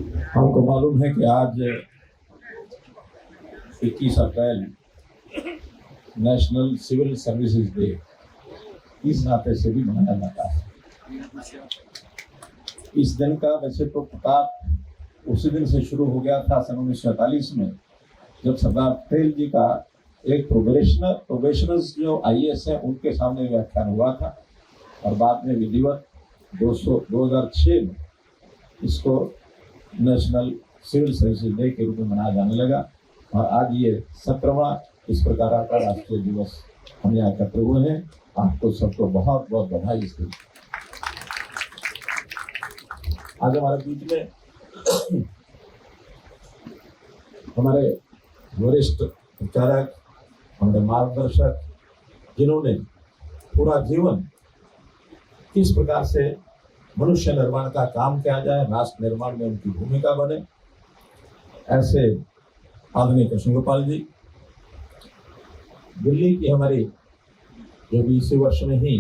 हमको मालूम है कि आज 21 अप्रैल नेशनल सिविल सर्विसेज डे इस नाते से भी मनाया जाता है। इस दिन का वैसे तो प्रताप उसी दिन से शुरू हो गया था सन 1948 में, जब सरदार पटेल जी का एक प्रोबेशनर्स जो IAS है उनके सामने व्याख्यान हुआ था, और बाद में विधिवत 2006 में इसको नेशनल सिविल सर्विसेज डे के रूप में मनाया जाने लगा। और आज ये 17वां इस प्रकार का राष्ट्रीय दिवस हम यहाँ एकत्र हुए हैं। आपको सबको बहुत बहुत बधाई इसके लिए। आज हमारे बीच में हमारे वरिष्ठ विचारक, हमारे मार्गदर्शक, जिन्होंने पूरा जीवन किस प्रकार से मनुष्य निर्माण का काम किया जाए, राष्ट्र निर्माण में उनकी भूमिका बने, ऐसे आदरणीय कृष्ण गोपाल जी। दिल्ली की हमारी जो 20 वर्ष में ही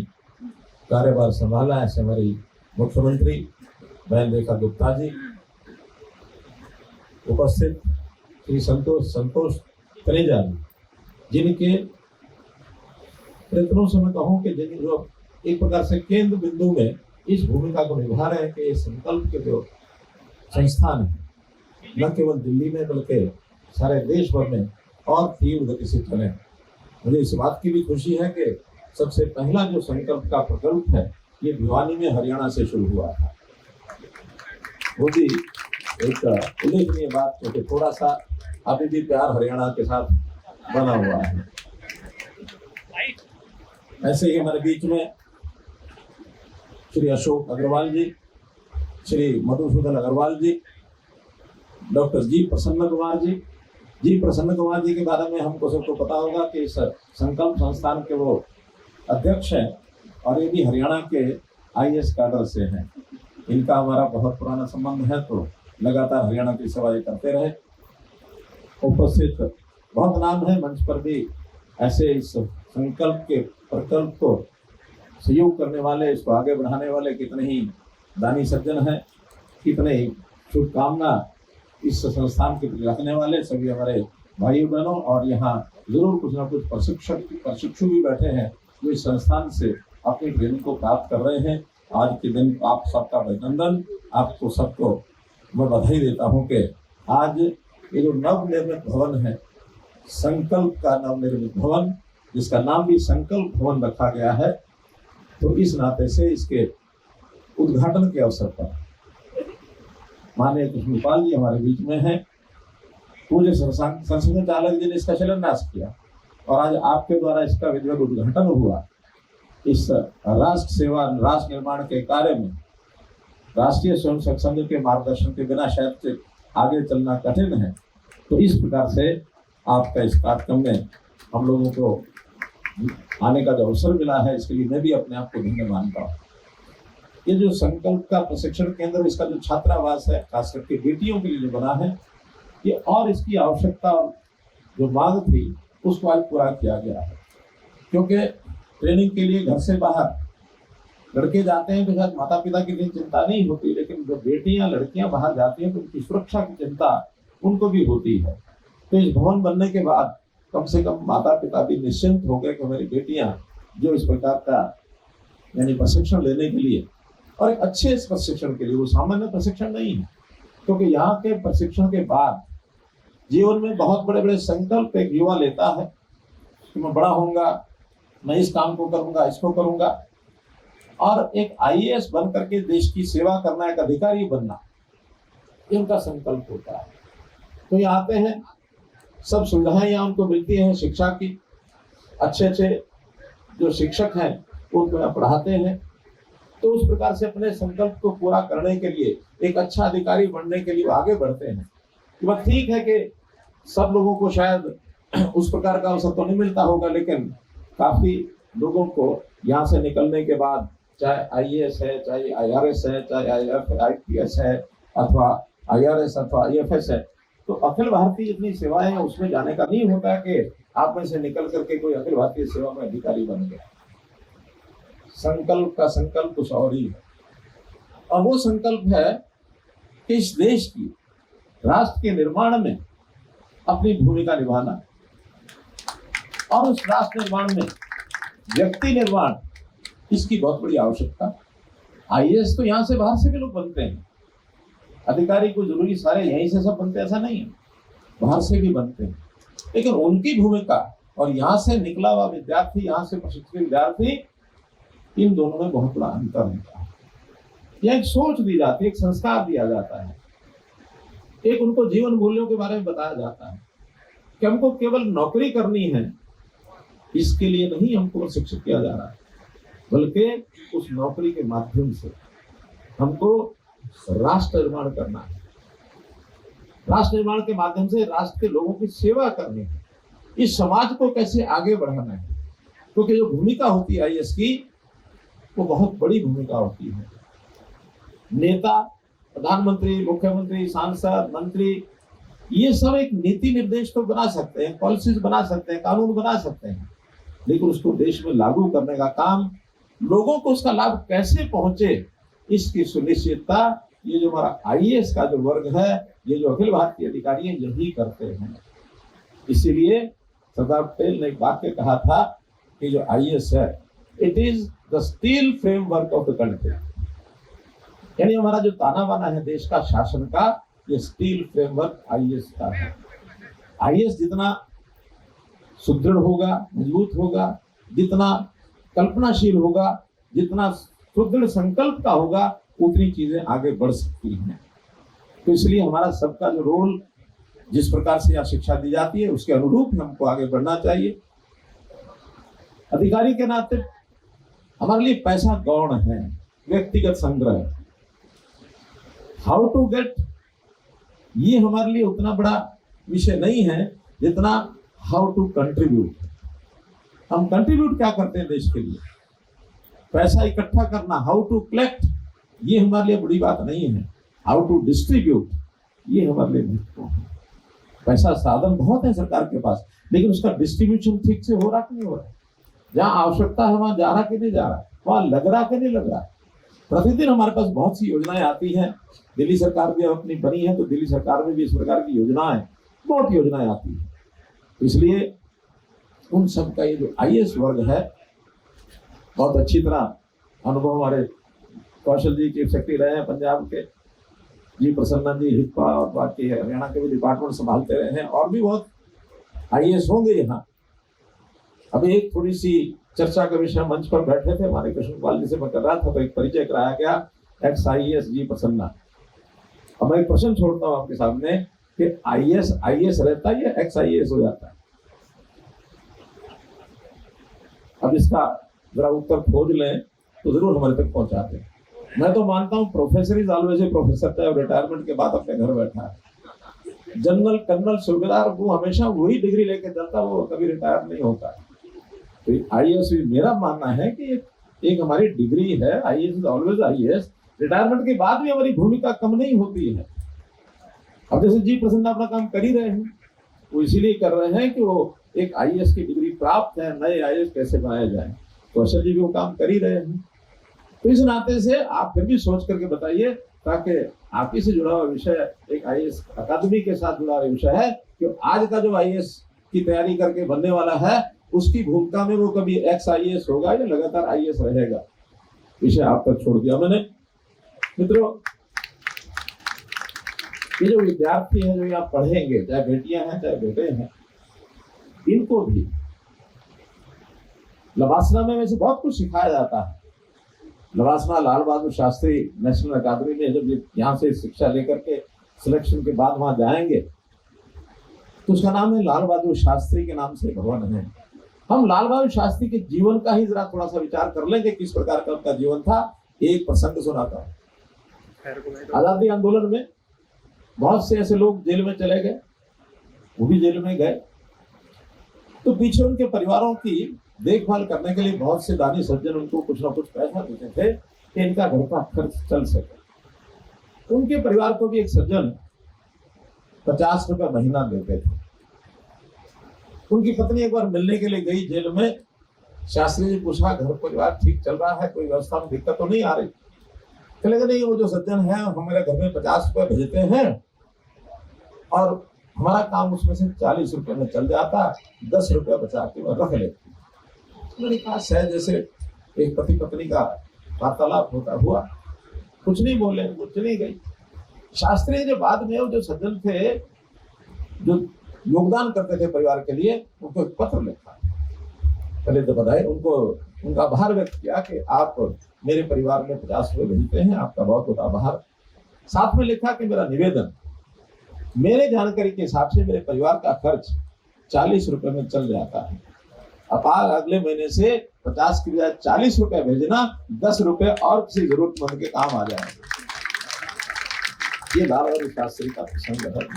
कार्यभार संभाला, ऐसे हमारी मुख्यमंत्री बहन रेखा गुप्ता जी, उपस्थित श्री संतोष तनेजा जी, जिनके प्रयत्नों से मैं कहूँ कि जिन जो एक प्रकार से केंद्र बिंदु में इस भूमिका को निभा रहे हैं कि ये संकल्प के जो संस्थान है न केवल दिल्ली में बल्कि सारे देश भर में और तीव्र गति से चले। मुझे इस बात की भी खुशी है कि सबसे पहला जो संकल्प का प्रकल्प है ये भिवानी में हरियाणा से शुरू हुआ था। वो भी एक उल्लेखनीय बात, क्योंकि थोड़ा सा अभी भी प्यार हरियाणा के साथ बना हुआ है। ऐसे ही हमारे बीच में श्री अशोक अग्रवाल जी, श्री मधुसूदन अग्रवाल जी, डॉक्टर जी प्रसन्न कुमार जी के बारे में हमको सबको पता होगा कि इस संकल्प संस्थान के वो अध्यक्ष हैं, और ये भी हरियाणा के IAS कैडर से हैं। इनका हमारा बहुत पुराना संबंध है, तो लगातार हरियाणा की सेवा करते रहे। उपस्थित बहुत नाम है मंच पर भी, ऐसे इस संकल्प के प्रकल्प को सहयोग करने वाले, इसको आगे बढ़ाने वाले कितने ही दानी सज्जन हैं, कितने ही शुभकामना इस संस्थान के प्रति रखने वाले सभी हमारे भाई बहनों। और यहाँ जरूर कुछ ना कुछ प्रशिक्षु भी बैठे हैं जो इस संस्थान से अपनी ट्रेनिंग को प्राप्त कर रहे हैं। आज के दिन आप सबका अभिनंदन, आपको सबको मैं बधाई देता हूँ कि आज ये जो नवनिर्मित भवन है, संकल्प का नवनिर्मित भवन, जिसका नाम भी संकल्प भवन रखा गया है, तो इस नाते से इसके उद्घाटन के अवसर पर माननीय कृष्ण गोपाल जी हमारे बीच में हैं। पूज्य संसदीय चालक जी ने इसका शिलान्यास किया और आज आपके द्वारा इसका विधिवत उद्घाटन हुआ। इस राष्ट्र सेवा, राष्ट्र निर्माण के कार्य में राष्ट्रीय स्वयंसेवक संघ के मार्गदर्शन के बिना शायद से आगे चलना कठिन है। तो इस प्रकार से आपका इस कार्यक्रम में हम लोगों को आने का जो अवसर मिला है, इसके लिए मैं भी अपने आप को धन्य मानता हूँ। ये जो संकल्प का प्रशिक्षण केंद्र, इसका जो छात्रावास है, खास करके बेटियों के लिए जो बना है, ये और इसकी आवश्यकता और जो मांग थी उसको आज पूरा किया गया है। क्योंकि ट्रेनिंग के लिए घर से बाहर लड़के जाते हैं तो शायद माता पिता की भी चिंता नहीं होती, लेकिन जो बेटियां लड़कियां बाहर जाती हैं तो उनकी सुरक्षा की चिंता उनको भी होती है। तो इस भवन बनने के बाद कम से कम माता पिता भी निश्चिंत हो गए कि हमारी बेटियां जो इस प्रकार का यानी प्रशिक्षण लेने के लिए, और एक अच्छे इस प्रशिक्षण के लिए, वो सामान्य प्रशिक्षण नहीं है, क्योंकि यहाँ के प्रशिक्षण के बाद जीवन में बहुत बड़े बड़े संकल्प एक युवा लेता है कि मैं बड़ा होऊंगा, मैं इस काम को करूंगा, इसको करूंगा, और एक IAS बन करके देश की सेवा करना, एक अधिकारी बनना, ये उनका संकल्प होता है। तो ये आते हैं, सब सुविधाएं यहाँ उनको मिलती हैं, शिक्षा की, अच्छे अच्छे जो शिक्षक हैं उनको यहाँ पढ़ाते हैं। तो उस प्रकार से अपने संकल्प को पूरा करने के लिए, एक अच्छा अधिकारी बनने के लिए आगे बढ़ते हैं। तो ठीक है कि सब लोगों को शायद उस प्रकार का अवसर तो नहीं मिलता होगा, लेकिन काफी लोगों को यहाँ से निकलने के बाद, चाहे IAS है, चाहे IRS है, चाहे IPS है, अथवा IRS अथवा IFS है, तो अखिल भारतीय जितनी सेवाएं हैं उसमें जाने का नहीं होता कि आप में से निकल करके कोई अखिल भारतीय सेवा में अधिकारी बन गया। संकल्प का संकल्प कुछ और ही है, और वो संकल्प है कि इस देश की राष्ट्र के निर्माण में अपनी भूमिका निभाना और उस राष्ट्र निर्माण में व्यक्ति निर्माण, इसकी बहुत बड़ी आवश्यकता। आईएएस तो यहां से बाहर से भी लोग बनते हैं, अधिकारी को जरूरी सारे यहीं से सब बनते, ऐसा नहीं है, बाहर से भी बनते हैं, लेकिन उनकी भूमिका और यहाँ से निकला हुआ विद्यार्थी, यहाँ से प्रशिक्षित विद्यार्थी, इन दोनों में बहुत बड़ा अंतर होता है। यह एक सोच दी जाती है, एक संस्कार दिया जाता है, एक उनको जीवन मूल्यों के बारे में बताया जाता है कि हमको केवल नौकरी करनी है, इसके लिए नहीं हमको प्रशिक्षित किया जा रहा है, बल्कि उस नौकरी के माध्यम से हमको राष्ट्र निर्माण करना है, राष्ट्र निर्माण के माध्यम से राष्ट्र के लोगों की सेवा करनी है, इस समाज को कैसे आगे बढ़ाना है। क्योंकि जो भूमिका होती है आईएएस की, वो बहुत बड़ी भूमिका होती है। नेता, प्रधानमंत्री, मुख्यमंत्री, सांसद, मंत्री, ये सब एक नीति निर्देश तो बना सकते हैं, पॉलिसीज बना सकते हैं, कानून बना सकते हैं, लेकिन उसको देश में लागू करने का काम, लोगों को उसका लाभ कैसे पहुंचे, इसकी सुनिश्चितता ये जो हमारा आईएएस का जो वर्ग है, ये जो अखिल भारतीय अधिकारी हैं, यही करते हैं। इसीलिए सरदार पटेल ने एक वाक्य कहा था कि जो आईएएस है, it is the steel framework of the country, यानी हमारा जो ताना बाना है देश का, शासन का, ये स्टील फ्रेमवर्क आईएएस का है। आईएएस जितना सुदृढ़ होगा, मजबूत होगा, जितना कल्पनाशील होगा, जितना सुदृढ़ संकल्प का होगा, उतनी चीजें आगे बढ़ सकती हैं। तो इसलिए हमारा सबका जो रोल, जिस प्रकार से यह शिक्षा दी जाती है, उसके अनुरूप हमको आगे बढ़ना चाहिए। अधिकारी के नाते हमारे लिए पैसा गौण है, व्यक्तिगत संग्रह, हाउ टू गेट, ये हमारे लिए उतना बड़ा विषय नहीं है जितना हाउ टू कंट्रीब्यूट। हम कंट्रीब्यूट क्या करते हैं देश के लिए, पैसा इकट्ठा करना, हाउ टू कलेक्ट, ये हमारे लिए बड़ी बात नहीं है। हाउ टू डिस्ट्रीब्यूट, ये हमारे लिए महत्वपूर्ण है। पैसा साधन बहुत है सरकार के पास, लेकिन उसका डिस्ट्रीब्यूशन ठीक से हो रहा कि नहीं हो रहा, जहाँ आवश्यकता है वहां जा रहा कि नहीं जा रहा, वहां लग रहा कि नहीं लग रहा। प्रतिदिन हमारे पास बहुत सी योजनाएं आती हैं, दिल्ली सरकार भी अपनी बनी है, तो दिल्ली सरकार में भी इस प्रकार की योजनाएं, बहुत योजनाएं आती है। इसलिए उन सब का ये जो आईएएस वर्ग है, बहुत अच्छी तरह अनुभव हमारे कौशल जी चीफ सेक्रेटरी रहे हैं पंजाब के, जी प्रसन्ना जी हिप्पा और बाकी हरियाणा के भी डिपार्टमेंट संभालते रहे हैं, और भी बहुत आईएएस होंगे यहाँ। अभी एक थोड़ी सी चर्चा का विषय मंच पर बैठे थे, हमारे कृष्ण पाल जी से मैं कर रहा था, तो एक परिचय कराया गया, एक्स आईएएस जी प्रसन्ना। अब मैं एक प्रश्न छोड़ता हूँ आपके सामने कि आईएएस आईएएस रहता है या एक्स आईएएस हो जाता है? अब इसका जरा उत्तर खोज लें तो जरूर हमारे तक पहुंचा दें। मैं तो मानता हूं professor is always a professor, चाहे रिटायरमेंट के बाद अपने घर बैठा है। जनरल, कर्नल, सूबेदार, वो हमेशा वही डिग्री लेके चलता, वो कभी रिटायर नहीं होता। तो आईएएस मेरा मानना है कि एक हमारी डिग्री है, IAS is always IAS. Retirement के बाद भी हमारी भूमिका कम नहीं होती है। अब जैसे जी प्रसन्न अपना काम कर ही रहे हैं, वो इसीलिए कर रहे हैं कि वो एक आईएएस की डिग्री प्राप्त है, नए आईएएस कैसे बनाए जाए, कौशल जी भी वो काम कर ही रहे हैं। तो इस नाते से आप फिर भी सोच करके बताइए, ताकि आप ही से जुड़ा हुआ विषय, एक आईएएस अकादमी के साथ जुड़ा हुआ विषय है कि आज का जो आईएएस की तैयारी करके बनने वाला है, उसकी भूमिका में वो कभी एक्स आईएएस होगा या लगातार आईएएस रहेगा, विषय आप तक छोड़ दिया मैंने। मित्रों, ये जो विद्यार्थी हैं जो यहाँ पढ़ेंगे, चाहे बेटियां हैं चाहे बेटे हैं, इनको भी लवासना में वैसे बहुत कुछ सिखाया जाता है। लवासना लाल बहादुर शास्त्री नेशनल अकादमी में जब यहाँ से शिक्षा लेकर के सिलेक्शन के बाद वहां जाएंगे, तो उसका नाम है लाल बहादुर शास्त्री के नाम से भवन है। हम लाल बहादुर शास्त्री के जीवन का ही जरा थोड़ा सा विचार कर लेंगे, किस प्रकार का उनका जीवन था। एक प्रसंग सुनाता हूँ। आजादी आंदोलन में बहुत से ऐसे लोग जेल में चले गए, वो भी जेल में गए, तो पीछे उनके परिवारों की देखभाल करने के लिए बहुत से दानी सज्जन उनको कुछ ना कुछ पैसा देते थे कि इनका घर का खर्च चल सके। उनके परिवार को भी एक सज्जन 50 रुपए महीना देते थे। उनकी पत्नी एक बार मिलने के लिए गई जेल में। शास्त्री जी पूछा, घर परिवार ठीक चल रहा है, कोई व्यवस्था में दिक्कत तो नहीं आ रही? चलेगा नहीं, वो जो सज्जन है हमारे घर में 50 रुपए भेजते हैं और हमारा काम उसमें से 40 रुपए में चल जाता, 10 रुपए बचा के मैं रख लेती। मैंने कहा सहज जैसे एक पति पत्नी का वार्तालाप होता हुआ, कुछ नहीं बोले, वो चली गई। शास्त्री जी बाद में वो जो सज्जन थे जो योगदान करते थे परिवार के लिए, उनको एक पत्र लिखा, पहले तो बधाई, उनको उनका आभार व्यक्त किया कि आप मेरे परिवार में 50 रुपए भेजते हैं, आपका बहुत बहुत आभार। साथ में लिखा कि मेरा निवेदन, मेरे जानकारी के हिसाब से मेरे परिवार का खर्च 40 रुपए में चल जाता है, अब अगले महीने से 50 की बजाय 40 रुपए भेजना, 10 रुपए और किसी जरूरतमंद के काम आ जाएंगे। ये दादा शास्त्री का प्रसंग है।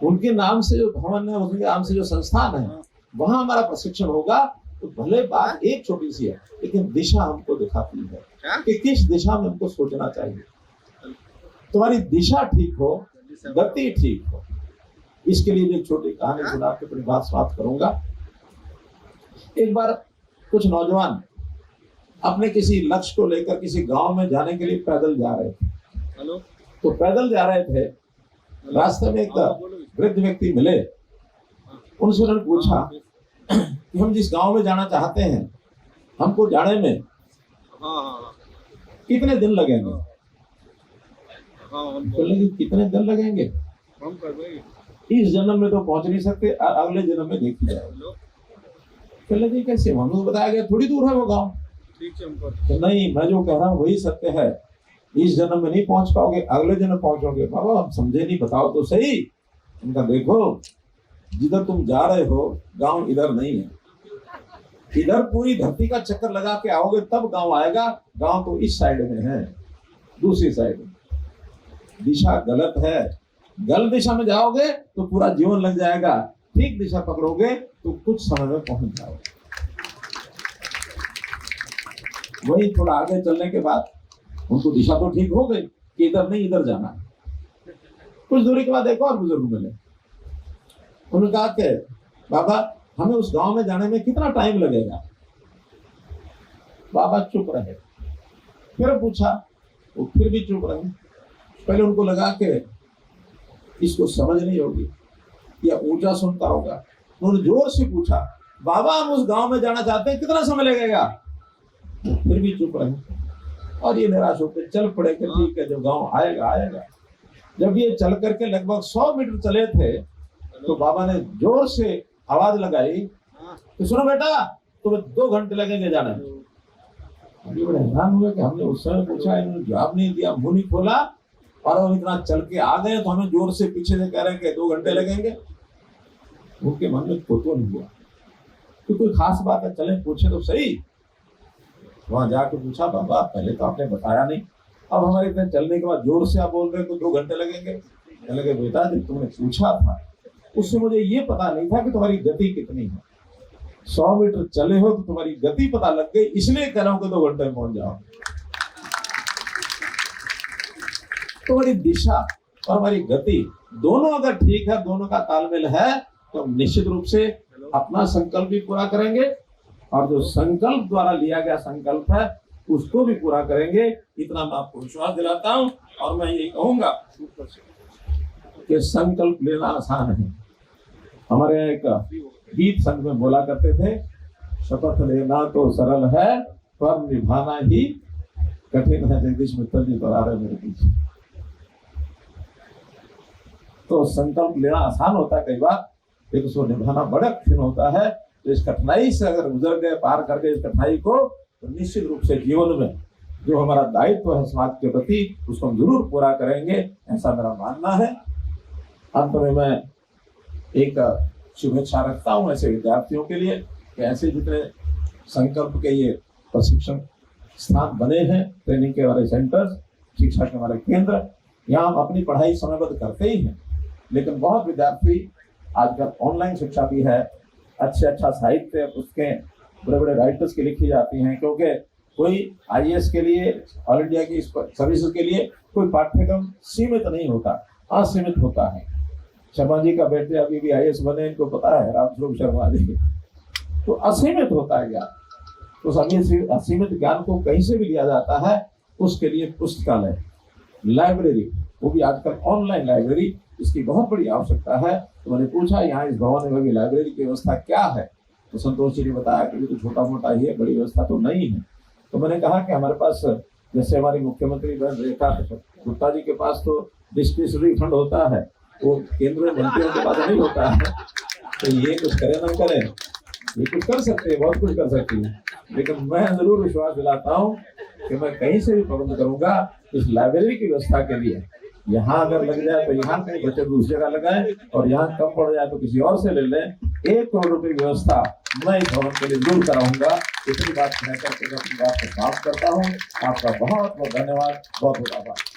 उनके नाम से जो भवन है, उनके नाम से जो संस्थान है, वहां हमारा प्रशिक्षण होगा। तो भले बात एक छोटी सी है, लेकिन दिशा हमको दिखाती है कि किस दिशा में हमको सोचना चाहिए। तुम्हारी दिशा ठीक हो, गति ठीक हो। इसके लिए एक छोटी कहानी सुना के अपनी बात समाप्त करूंगा। एक बार कुछ नौजवान अपने किसी लक्ष्य को लेकर किसी गांव में जाने के लिए पैदल जा रहे थे। तो पैदल जा रहे थे, रास्ते में एक वृद्ध व्यक्ति मिले। उनसे उन्होंने पूछा कि हम जिस गांव में जाना चाहते हैं, हमको जाने में कितने दिन लगेंगे? बोले कि कितने दिन लगेंगे, इस जन्म में तो पहुंच नहीं सकते, अगले जन्म में देख जाएगा। बोले जी कैसे? हमको बताया गया थोड़ी दूर है वो गांव। तो नहीं, मैं जो कह रहा हूँ वही सत्य है, इस जन्म में नहीं पहुंच पाओगे, अगले जन्म पहुंचोगे। बाबा हम समझे नहीं, बताओ तो सही। उनका देखो, जिधर तुम जा रहे हो गांव इधर नहीं है, इधर पूरी धरती का चक्कर लगा के आओगे तब गांव आएगा। गांव तो इस साइड में है, दूसरी साइड में। दिशा गलत है, गलत दिशा में जाओगे तो पूरा जीवन लग जाएगा, ठीक दिशा पकड़ोगे तो कुछ समय में पहुंच जाओगे। वही थोड़ा आगे चलने के बाद उनको दिशा तो ठीक हो गई कि इधर नहीं इधर जाना है। कुछ दूरी के बाद एक और बुजुर्ग मिले। उन्होंने कहा कि बाबा हमें उस गांव में जाने में कितना टाइम लगेगा? बाबा चुप रहे। फिर पूछा, वो फिर भी चुप रहे। पहले उनको लगा कि इसको समझ नहीं होगी या ऊंचा सुनता होगा। उन्होंने जोर से पूछा, बाबा हम उस गांव में जाना चाहते हैं, कितना समय लगेगा? फिर भी चुप रहे और ये निराश होकर चल पड़े कि ठीक है, जो गांव आएगा आएगा। जब ये चल करके लगभग 100 मीटर चले थे तो बाबा ने जोर से आवाज लगाई तो सुनो बेटा, तुम्हें 2 घंटे लगेंगे जाने में। अभी बड़े हैरान हुए कि हमने उस समय पूछा, इन्होंने जवाब नहीं दिया, मुंह नहीं खोला, और हम इतना चल के आ गए तो हमें जोर से पीछे से कह रहे हैं कि 2 घंटे लगेंगे। उनके मन में कुतूहल हुआ कि कोई खास बात है, चले पूछे तो सही। वहां जाके पूछा, बाबा पहले तो आपने बताया नहीं, अब हमारे इतने चलने के बाद जोर से आप बोल रहे हो 2 घंटे लगेंगे। लगे बेटा जब तुमने पूछा था उससे मुझे ये पता नहीं था कि तुम्हारी गति कितनी है। 100 मीटर चले हो तो तुम्हारी गति पता लग गई, इसलिए कह रहा हूं कि 2 घंटे में पहुंच जाओ। तुम्हारी दिशा और हमारी गति दोनों अगर ठीक है, दोनों का तालमेल है, तो हम निश्चित रूप से अपना संकल्प भी पूरा करेंगे और जो संकल्प द्वारा लिया गया संकल्प है उसको भी पूरा करेंगे। इतना मैं आपको विश्वास दिलाता हूं। और मैं ये कहूंगा कि संकल्प लेना आसान है। हमारे एक गीत संघ में बोला करते थे, शपथ लेना तो सरल है पर निभाना ही कठिन है। जगदीश मित्तल जी बता रहे मेरे पीछे। तो संकल्प लेना आसान होता है कई बार, लेकिन उसको निभाना बड़ा कठिन होता है। तो इस कठिनाई से अगर गुजर गए, पार कर गए इस कठिनाई को, तो निश्चित रूप से जीवन में जो हमारा दायित्व है समाज के प्रति उसको हम जरूर पूरा करेंगे, ऐसा मेरा मानना है। अंत में मैं एक शुभेच्छा रखता हूँ ऐसे विद्यार्थियों के लिए कि ऐसे जितने संकल्प के ये प्रशिक्षण स्थान बने हैं, ट्रेनिंग के हमारे सेंटर्स, शिक्षा के हमारे केंद्र, यहाँ हम अपनी पढ़ाई समयबद्ध करते ही हैं, लेकिन बहुत विद्यार्थी आजकल ऑनलाइन शिक्षा भी है, अच्छा साहित्य पुस्तकें बड़े बड़े राइटर्स की लिखी जाती हैं, क्योंकि कोई IAS के लिए, ऑल इंडिया की सर्विसेज के लिए कोई पाठ्यक्रम सीमित नहीं होता, असीमित होता है। शर्मा जी का बेटे अभी भी IAS बने, इनको पता है, रामस्वरूप शर्मा जी। तो असीमित होता है ज्ञान, तो असीमित ज्ञान को कहीं से भी लिया जाता है। उसके लिए पुस्तकालय, लाइब्रेरी, वो भी आजकल ऑनलाइन लाइब्रेरी, इसकी बहुत बड़ी आवश्यकता है। तो मैंने पूछा यहाँ इस भवन में भी लाइब्रेरी की व्यवस्था क्या है, तो संतोष जी ने बताया कि ये तो छोटा मोटा ही है, बड़ी व्यवस्था तो नहीं है। तो मैंने कहा कि हमारे पास जैसे हमारी मुख्यमंत्री बहन रेखा गुप्ता जी के पास तो डिस्क्रिशनरी फंड होता है, वो केंद्रीय मंत्रियों के पास नहीं होता है। तो ये कुछ करें ना करें, ये कुछ कर सकते हैं, बहुत कुछ कर सकती है, लेकिन मैं जरूर विश्वास दिलाता हूँ कि मैं कहीं से भी प्रबंध करूंगा इस लाइब्रेरी की व्यवस्था के लिए। यहाँ अगर लग जाए तो यहाँ कहीं बच्चे दूसरी जगह लगाएं, और यहाँ कम पड़ जाए तो किसी और से ले लें। 1 करोड़ रुपए की व्यवस्था मैं इस भवन के लिए जरूर कराऊंगा। इतनी बात कहकर के मैं अपनी बात को समाप्त करता हूँ। आपका बहुत बहुत धन्यवाद, बहुत बहुत आभार।